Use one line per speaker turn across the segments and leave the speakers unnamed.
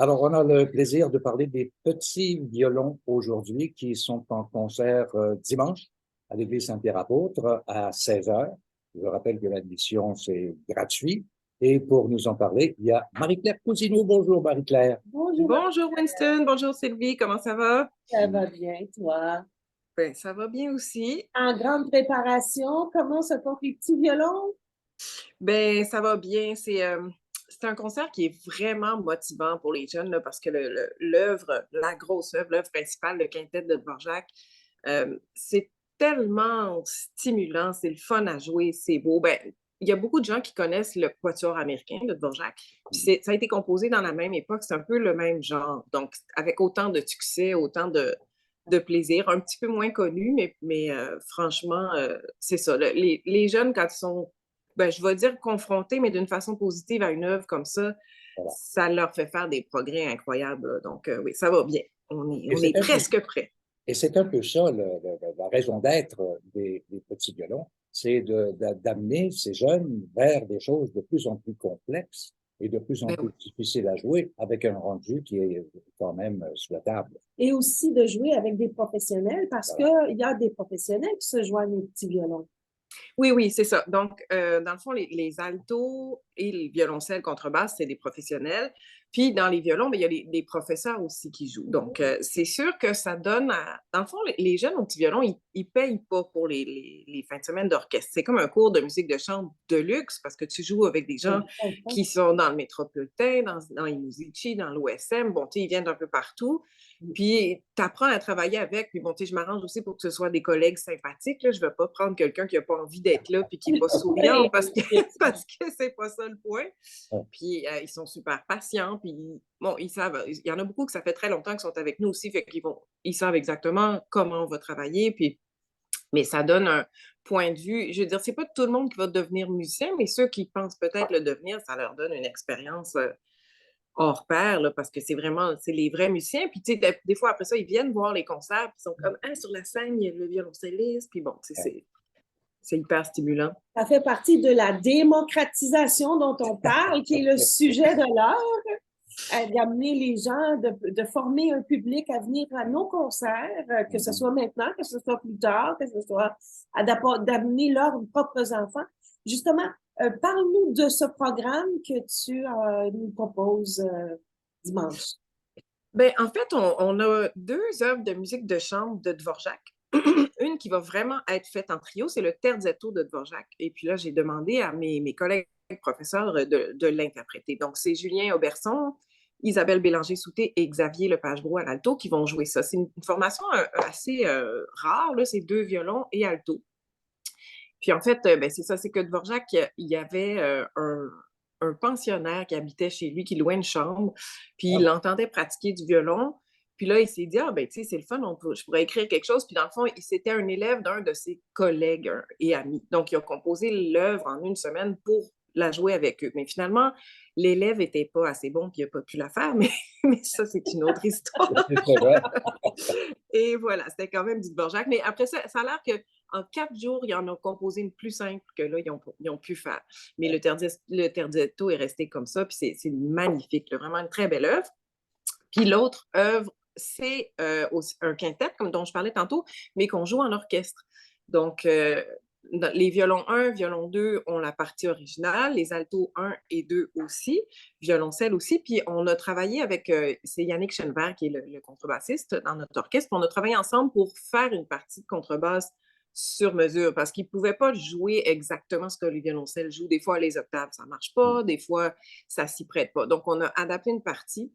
Alors, on a le plaisir de parler des petits violons aujourd'hui qui sont en concert dimanche à l'église Saint-Pierre-Apôtre à 16 heures. Je rappelle que l'admission, c'est gratuit. Et pour nous en parler, il y a Marie-Claire Cousineau. Bonjour, Marie-Claire.
Bonjour,
Bonjour Winston, bonjour Sylvie, comment ça va?
ça va bien, toi?
Ben, ça va bien aussi.
En grande préparation, comment se font les petits violons?
Ben, ça va bien. C'est un concert qui est vraiment motivant pour les jeunes là, parce que l'œuvre, la grosse œuvre, l'œuvre principale, le quintet de Dvorak, c'est tellement stimulant, c'est le fun à jouer, c'est beau. Ben, il y a beaucoup de gens qui connaissent le quatuor américain de Dvorak. Puis ça a été composé dans la même époque, c'est un peu le même genre. Donc, avec autant de succès, autant de plaisir, un petit peu moins connu, mais franchement, c'est ça. Les jeunes, quand ils sont, ben, je vais dire confrontés, mais d'une façon positive à une œuvre comme
Voilà.
ça leur fait faire des progrès incroyables. Là. Donc, oui, ça va bien.
Et
On est presque prêt.
et c'est un peu ça, la raison d'être des petits violons, c'est d'amener ces jeunes vers des choses de plus en plus complexes et de plus en
Ben
plus
oui.
difficiles à jouer avec un rendu qui est quand même souhaitable.
Et aussi de jouer avec des professionnels parce
Voilà.
qu'il y a des professionnels qui se joignent aux petits violons.
Oui, oui, c'est ça. Donc, dans le fond, les altos et les violoncelles contrebasse, c'est des professionnels. Puis, dans les violons, ben, il y a les professeurs aussi qui jouent. Donc, c'est sûr que ça donne à... Dans le fond, les jeunes au petit violon, ils payent pas pour les fins de semaine d'orchestre. C'est comme un cours de musique de chambre de luxe parce que tu joues avec des gens qui sont dans le Métropolitain, dans les Musici, dans l'OSM. Bon, tu sais, ils viennent d'un peu partout. Puis, tu apprends à travailler avec. Puis, bon, tu sais, je m'arrange aussi pour que ce soit des collègues sympathiques. Là. Je ne vais pas prendre quelqu'un qui n'a pas envie d'être là puis qui n'est pas souriant parce que parce que c'est pas ça le point.
Ouais.
Puis, ils sont super patients. Puis, bon, ils savent. Il y en a beaucoup que ça fait très longtemps qu'ils sont avec nous aussi. Fait ils savent exactement comment on va travailler. Puis, mais ça donne un point de vue. Je veux dire, c'est pas tout le monde qui va devenir musicien, mais ceux qui pensent peut-être le devenir, ça leur donne une expérience hors pair, là, parce que c'est les vrais musiciens. Puis, tu sais, des fois, après ça, ils viennent voir les concerts, puis ils sont comme, ah, sur la scène, il y a le violoncelliste. Puis bon, tu sais, c'est hyper stimulant.
Ça fait partie de la démocratisation dont on parle, qui est le sujet de l'heure, d'amener les gens, de former un public à venir à nos concerts, que ce soit maintenant, que ce soit plus tard, que ce soit d'amener leurs propres enfants. Justement, parle-nous de ce programme que tu nous proposes dimanche.
Ben, en fait, on a deux œuvres de musique de chambre de Dvorak. Une qui va vraiment être faite en trio, c'est le Terzetto de Dvorak. Et puis là, j'ai demandé à mes collègues professeurs de l'interpréter. Donc, c'est Julien Auberson, Isabelle Bélanger-Souté et Xavier Lepage-Brou à l'alto qui vont jouer ça. C'est une formation assez rare, là, c'est deux violons et alto. Puis en fait, ben, c'est ça, c'est que Dvorak, il y avait un pensionnaire qui habitait chez lui, qui louait une chambre, puis il l'entendait pratiquer du violon. Puis là, il s'est dit, ah ben, tu sais, c'est le fun, je pourrais écrire quelque chose. Puis dans le fond, c'était un élève d'un de ses collègues et amis. Donc, il a composé l'œuvre en une semaine pour la jouer avec eux. Mais finalement, l'élève n'était pas assez bon, puis il n'a pas pu la faire, mais ça, c'est une autre histoire.
C'est vrai.
Et voilà, c'était quand même du Dvorak. Mais après ça, ça a l'air qu'en 4 jours, ils en ont composé une plus simple que là, ils ont pu faire. Mais le Terzetto est resté comme ça, puis c'est magnifique, là, vraiment une très belle œuvre. Puis l'autre œuvre, c'est un quintet, comme dont je parlais tantôt, mais qu'on joue en orchestre. Donc, les violons 1, violon 2 ont la partie originale, les altos 1 et 2 aussi, violoncelle aussi. Puis on a travaillé avec, c'est Yannick Chenevert qui est le contrebassiste dans notre orchestre. On a travaillé ensemble pour faire une partie de contrebasse sur mesure parce qu'ils ne pouvaient pas jouer exactement ce que les violoncelles jouent. Des fois, les octaves, ça ne marche pas. Des fois, ça ne s'y prête pas. Donc, on a adapté une partie.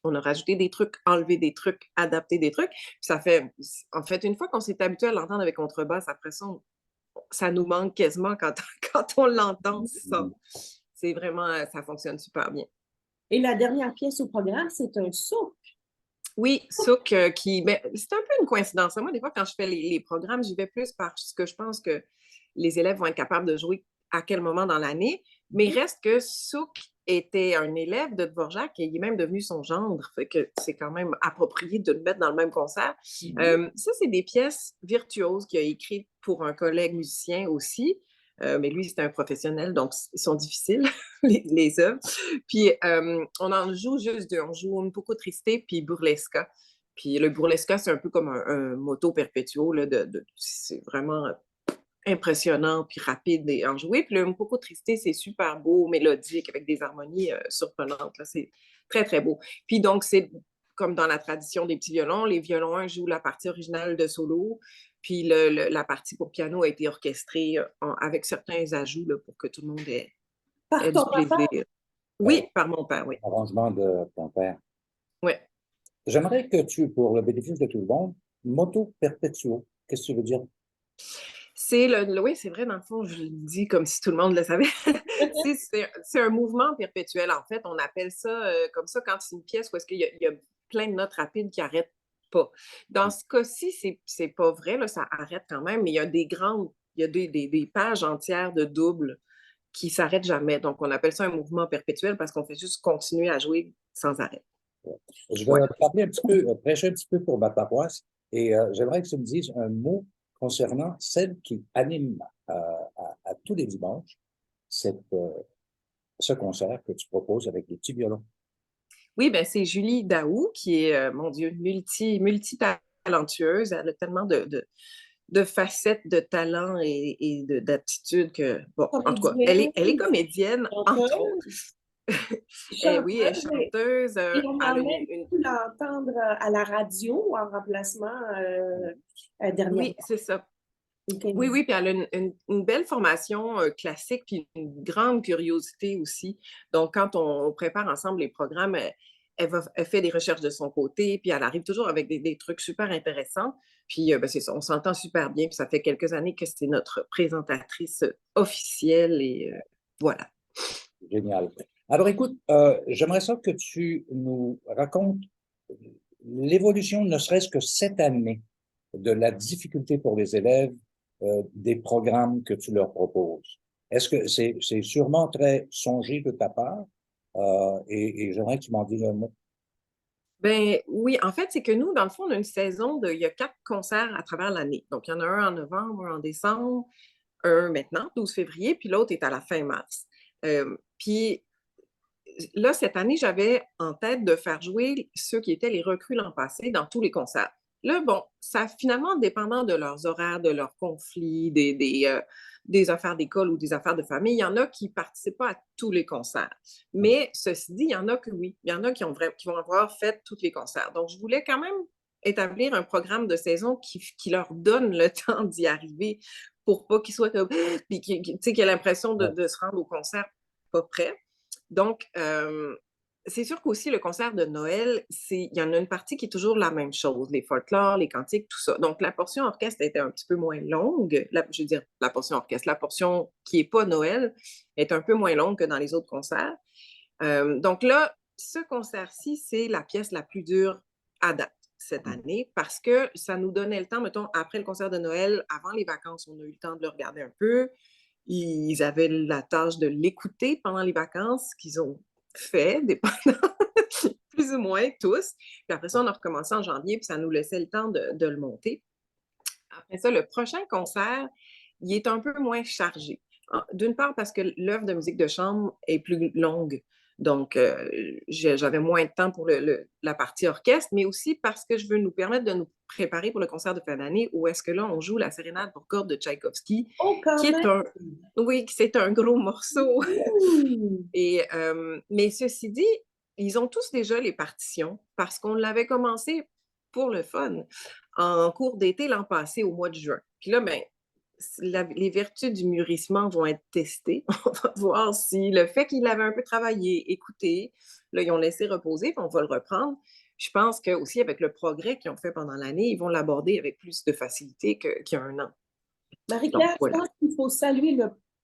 On a rajouté des trucs, enlevé des trucs, adapté des trucs. Puis ça fait, en fait, une fois qu'on s'est habitué à l'entendre avec contrebasse, après ça nous manque quasiment quand, quand on l'entend. C'est vraiment, ça fonctionne super bien.
Et la dernière pièce au programme, c'est un souk.
Oui, Souk, ben, c'est un peu une coïncidence. Moi, des fois, quand je fais les programmes, j'y vais plus parce que je pense que les élèves vont être capables de jouer à quel moment dans l'année. Mais il reste que Souk était un élève de Dvorak et il est même devenu son gendre. Fait que c'est quand même approprié de le mettre dans le même concert. Ça, c'est des pièces virtuoses qu'il a écrites pour un collègue musicien aussi. Mais lui, c'est un professionnel, donc ils sont difficiles, les œuvres. Puis on en joue juste deux. On joue un poco triste puis burlesca. Puis le burlesca, c'est un peu comme un moto perpetuo, là, c'est vraiment impressionnant puis rapide et enjoué. Puis le Poco Triste, c'est super beau, mélodique, avec des harmonies surprenantes. Là. C'est très, très beau. Puis donc, c'est comme dans la tradition des petits violons. Les violons 1 jouent la partie originale de solo, puis la partie pour piano a été orchestrée avec certains ajouts là, pour que tout le monde
Par
ait du
ton papa?
plaisir. Oui, par mon père, oui.
Arrangement de ton père.
Oui.
J'aimerais que tu, pour le bénéfice de tout le monde, moto perpetuo, qu'est-ce que tu veux dire?
Oui, c'est vrai, dans le fond, je le dis comme si tout le monde le savait. C'est un mouvement perpétuel. En fait, on appelle ça comme ça quand c'est une pièce où est-ce qu'il y a plein de notes rapides qui n'arrêtent pas. Dans ce cas-ci, c'est pas vrai, là, ça arrête quand même, mais il y a il y a des pages entières de doubles qui s'arrêtent jamais. Donc, on appelle ça un mouvement perpétuel parce qu'on fait juste continuer à jouer sans arrêt.
Je
Ouais.
vais te parler un petit peu, prêcher un petit peu pour ma paroisse et j'aimerais que tu me dises un mot concernant celle qui anime à tous les dimanches ce concert que tu proposes avec les petits violons.
Oui, ben c'est Julie Daou qui est, mon Dieu, multi-talentueuse. Elle a tellement de facettes de talent et d'aptitudes que, bon, en tout cas,
Comédienne,
elle est comédienne, entre autres.
chanteuse,
Oui, elle est
chanteuse,
chanteuse.
et on
Elle
a
a
même pu l'entendre à la radio en remplacement dernièrement.
Oui, c'est ça.
Ok.
Oui, oui, puis elle a une belle formation classique, puis une grande curiosité aussi. Donc, quand on prépare ensemble les programmes, elle fait des recherches de son côté, puis elle arrive toujours avec des trucs super intéressants. Puis, ben, c'est ça, on s'entend super bien, puis ça fait quelques années que c'est notre présentatrice officielle, et voilà.
Génial. Alors écoute, j'aimerais ça que tu nous racontes l'évolution, ne serait-ce que cette année, de la difficulté pour les élèves des programmes que tu leur proposes. Est-ce que c'est sûrement très songé de ta part et j'aimerais que tu m'en dises un mot.
Ben oui, en fait, c'est que nous, dans le fond, on a une saison il y a 4 concerts à travers l'année. Donc, il y en a un en novembre, un en décembre, un maintenant, 12 février, puis l'autre est à la fin mars. Puis là, cette année, j'avais en tête de faire jouer ceux qui étaient les recrues l'an passé dans tous les concerts. Là, bon, ça finalement, dépendant de leurs horaires, de leurs conflits, des affaires d'école ou des affaires de famille, il y en a qui ne participent pas à tous les concerts. Mais ceci dit, il y en a que oui. Il y en a qui vont avoir fait tous les concerts. Donc, je voulais quand même établir un programme de saison qui leur donne le temps d'y arriver pour pas qu'ils soient comme, puis qu'ils aient l'impression de se rendre au concert pas prêt. Donc, c'est sûr qu'aussi le concert de Noël, il y en a une partie qui est toujours la même chose, les folklores, les cantiques, tout ça. Donc, la portion orchestre était un petit peu moins longue. Je veux dire, la portion orchestre, la portion qui n'est pas Noël est un peu moins longue que dans les autres concerts. Donc là, ce concert-ci, c'est la pièce la plus dure à date cette année parce que ça nous donnait le temps, mettons, après le concert de Noël, avant les vacances, on a eu le temps de le regarder un peu. Ils avaient la tâche de l'écouter pendant les vacances, qu'ils ont fait, dépendant, plus ou moins tous. Puis après ça, on a recommencé en janvier, puis ça nous laissait le temps de le monter. Après ça, le prochain concert, il est un peu moins chargé. D'une part, parce que l'œuvre de musique de chambre est plus longue. Donc, j'avais moins de temps pour la partie orchestre, mais aussi parce que je veux nous permettre de nous préparer pour le concert de fin d'année où est-ce que là, on joue la sérénade pour cordes de Tchaïkovski,
Oh, quand
qui est
même!
oui, c'est un gros morceau. Mais ceci dit, ils ont tous déjà les partitions parce qu'on l'avait commencé pour le fun en cours d'été l'an passé au mois de juin. Puis là, ben, les vertus du mûrissement vont être testées. On va voir si le fait qu'ils l'avaient un peu travaillé, écouté, là, ils ont laissé reposer, puis on va le reprendre. Je pense que aussi avec le progrès qu'ils ont fait pendant l'année, ils vont l'aborder avec plus de facilité qu'il y a un an.
Marie-Claire, je
Voilà.
pense qu'il faut saluer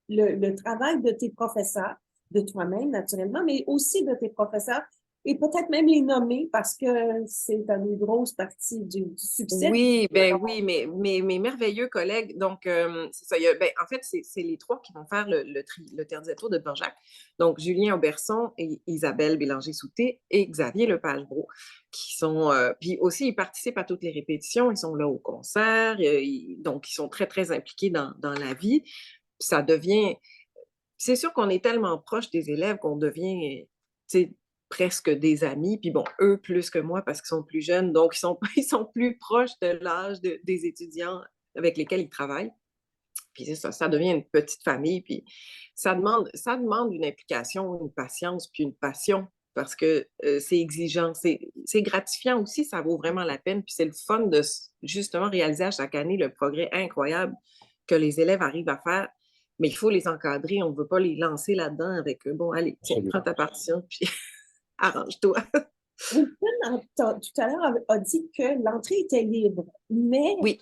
le travail de tes professeurs, de toi-même naturellement, mais aussi de tes professeurs et peut-être même les nommer parce que c'est une grosse partie du succès.
Oui, ben oui, mais mes merveilleux collègues, donc c'est ça. En fait, c'est les trois qui vont faire le terzetto de Dvorak. Donc, Julien Auberson et Isabelle Bélanger-Souté et Xavier Lepage-Bro, qui sont. Puis aussi, ils participent à toutes les répétitions, ils sont là au concert, donc ils sont très, très impliqués dans la vie. ça devient... C'est sûr qu'on est tellement proche des élèves qu'on devient, tu sais, presque des amis. Puis bon, eux plus que moi parce qu'ils sont plus jeunes, donc ils sont plus proches de l'âge des étudiants avec lesquels ils travaillent. Puis c'est ça, ça devient une petite famille. Puis ça demande une implication, une patience, puis une passion parce que c'est exigeant, c'est gratifiant aussi, ça vaut vraiment la peine. Puis c'est le fun de justement réaliser à chaque année le progrès incroyable que les élèves arrivent à faire. Mais il faut les encadrer, on ne veut pas les lancer là-dedans avec bon, allez, tiens,
Absolument.
prends ta partition, puis arrange-toi.
Wilton, tout à l'heure, a dit que l'entrée était libre, mais
Oui.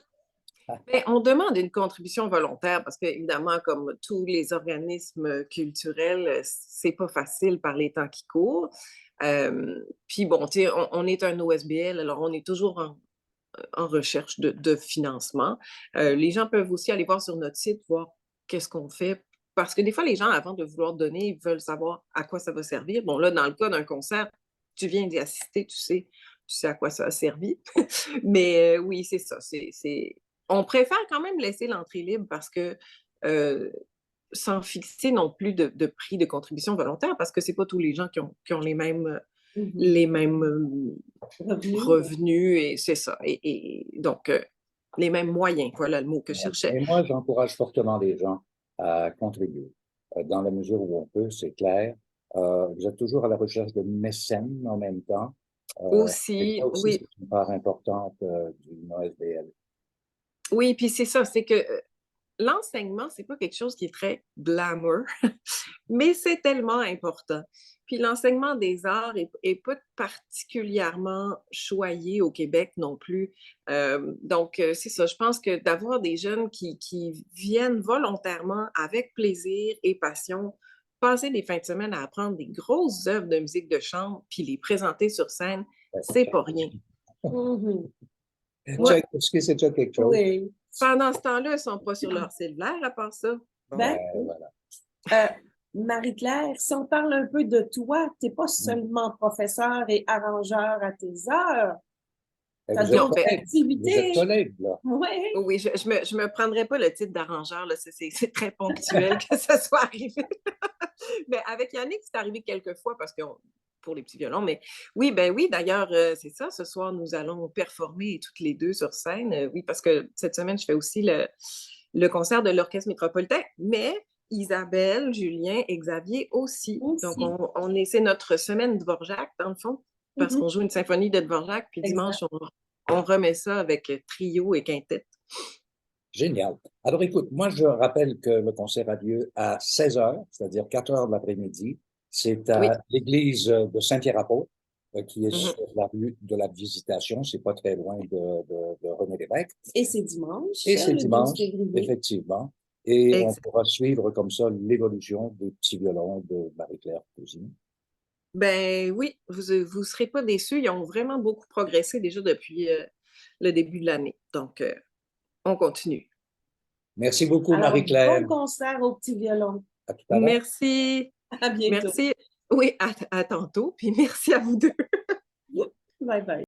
Bien, on demande une contribution volontaire parce qu'évidemment, comme tous les organismes culturels, c'est pas facile par les temps qui courent. Puis bon, tu sais, on est un OSBL, alors on est toujours en recherche de financement. Les gens peuvent aussi aller voir sur notre site, voir qu'est-ce qu'on fait. Parce que des fois, les gens, avant de vouloir donner, ils veulent savoir à quoi ça va servir. Bon, là, dans le cas d'un concert, tu viens d'y assister, tu sais à quoi ça a servi. Mais oui, c'est ça. On préfère quand même laisser l'entrée libre parce que sans fixer non plus de prix de contribution volontaire, parce que c'est pas tous les gens qui ont les mêmes revenus, et c'est ça. Et donc, les mêmes moyens, voilà le mot que je cherchais.
Et moi, j'encourage fortement les gens à contribuer. Dans la mesure où on peut, c'est clair. Vous êtes toujours à la recherche de mécènes en même temps. Et
Aussi,
ça aussi,
oui.
c'est une part importante du OSBL.
Oui, puis c'est ça, c'est que l'enseignement, c'est pas quelque chose qui est très glamour, mais c'est tellement important. Puis l'enseignement des arts est pas particulièrement choyé au Québec non plus. Donc, c'est ça, je pense que d'avoir des jeunes qui viennent volontairement, avec plaisir et passion, passer des fins de semaine à apprendre des grosses œuvres de musique de chambre, puis les présenter sur scène, c'est pas rien.
Est-ce que c'est déjà quelque chose?
Oui.
Pendant ce temps-là, ils ne sont pas sur leur cellulaire à part ça.
Ben,
Voilà.
Marie-Claire, si on parle un peu de toi, tu n'es pas seulement professeur et arrangeur à tes heures. Tu as d'autres
Vous êtes
activités.
collègue, là.
Oui.
Oui, je me prendrais pas le titre d'arrangeur, là. C'est très ponctuel que ça soit arrivé. Mais avec Yannick, c'est arrivé quelques fois parce que pour les petits violons. Mais oui, ben oui, d'ailleurs, c'est ça. Ce soir, nous allons performer toutes les deux sur scène. Oui, parce que cette semaine, je fais aussi le concert de l'Orchestre métropolitain. Mais Isabelle, Julien et Xavier aussi. Donc, c'est notre semaine Dvorak, dans le fond, parce qu'on joue une symphonie de Dvorak. Puis dimanche, on remet ça avec trio et quintette.
Génial. Alors, écoute, moi, je rappelle que le concert a lieu à 16 heures, c'est-à-dire 4 heures de l'après-midi. C'est à l'église de Saint-Pierre-Apôtre, qui est sur la rue de la Visitation. C'est pas très loin de René Lévesque.
Et c'est dimanche.
Et c'est dimanche, effectivement. Et on pourra suivre comme ça l'évolution des petits violons de Marie-Claire Cousine.
Ben oui, vous serez pas déçus. Ils ont vraiment beaucoup progressé déjà depuis le début de l'année. Donc, on continue.
Merci beaucoup, Marie-Claire.
Bon concert au petit violon.
À tout à l'heure.
Merci.
À bientôt.
Merci. Oui, à tantôt. Puis merci à vous deux.
Bye bye.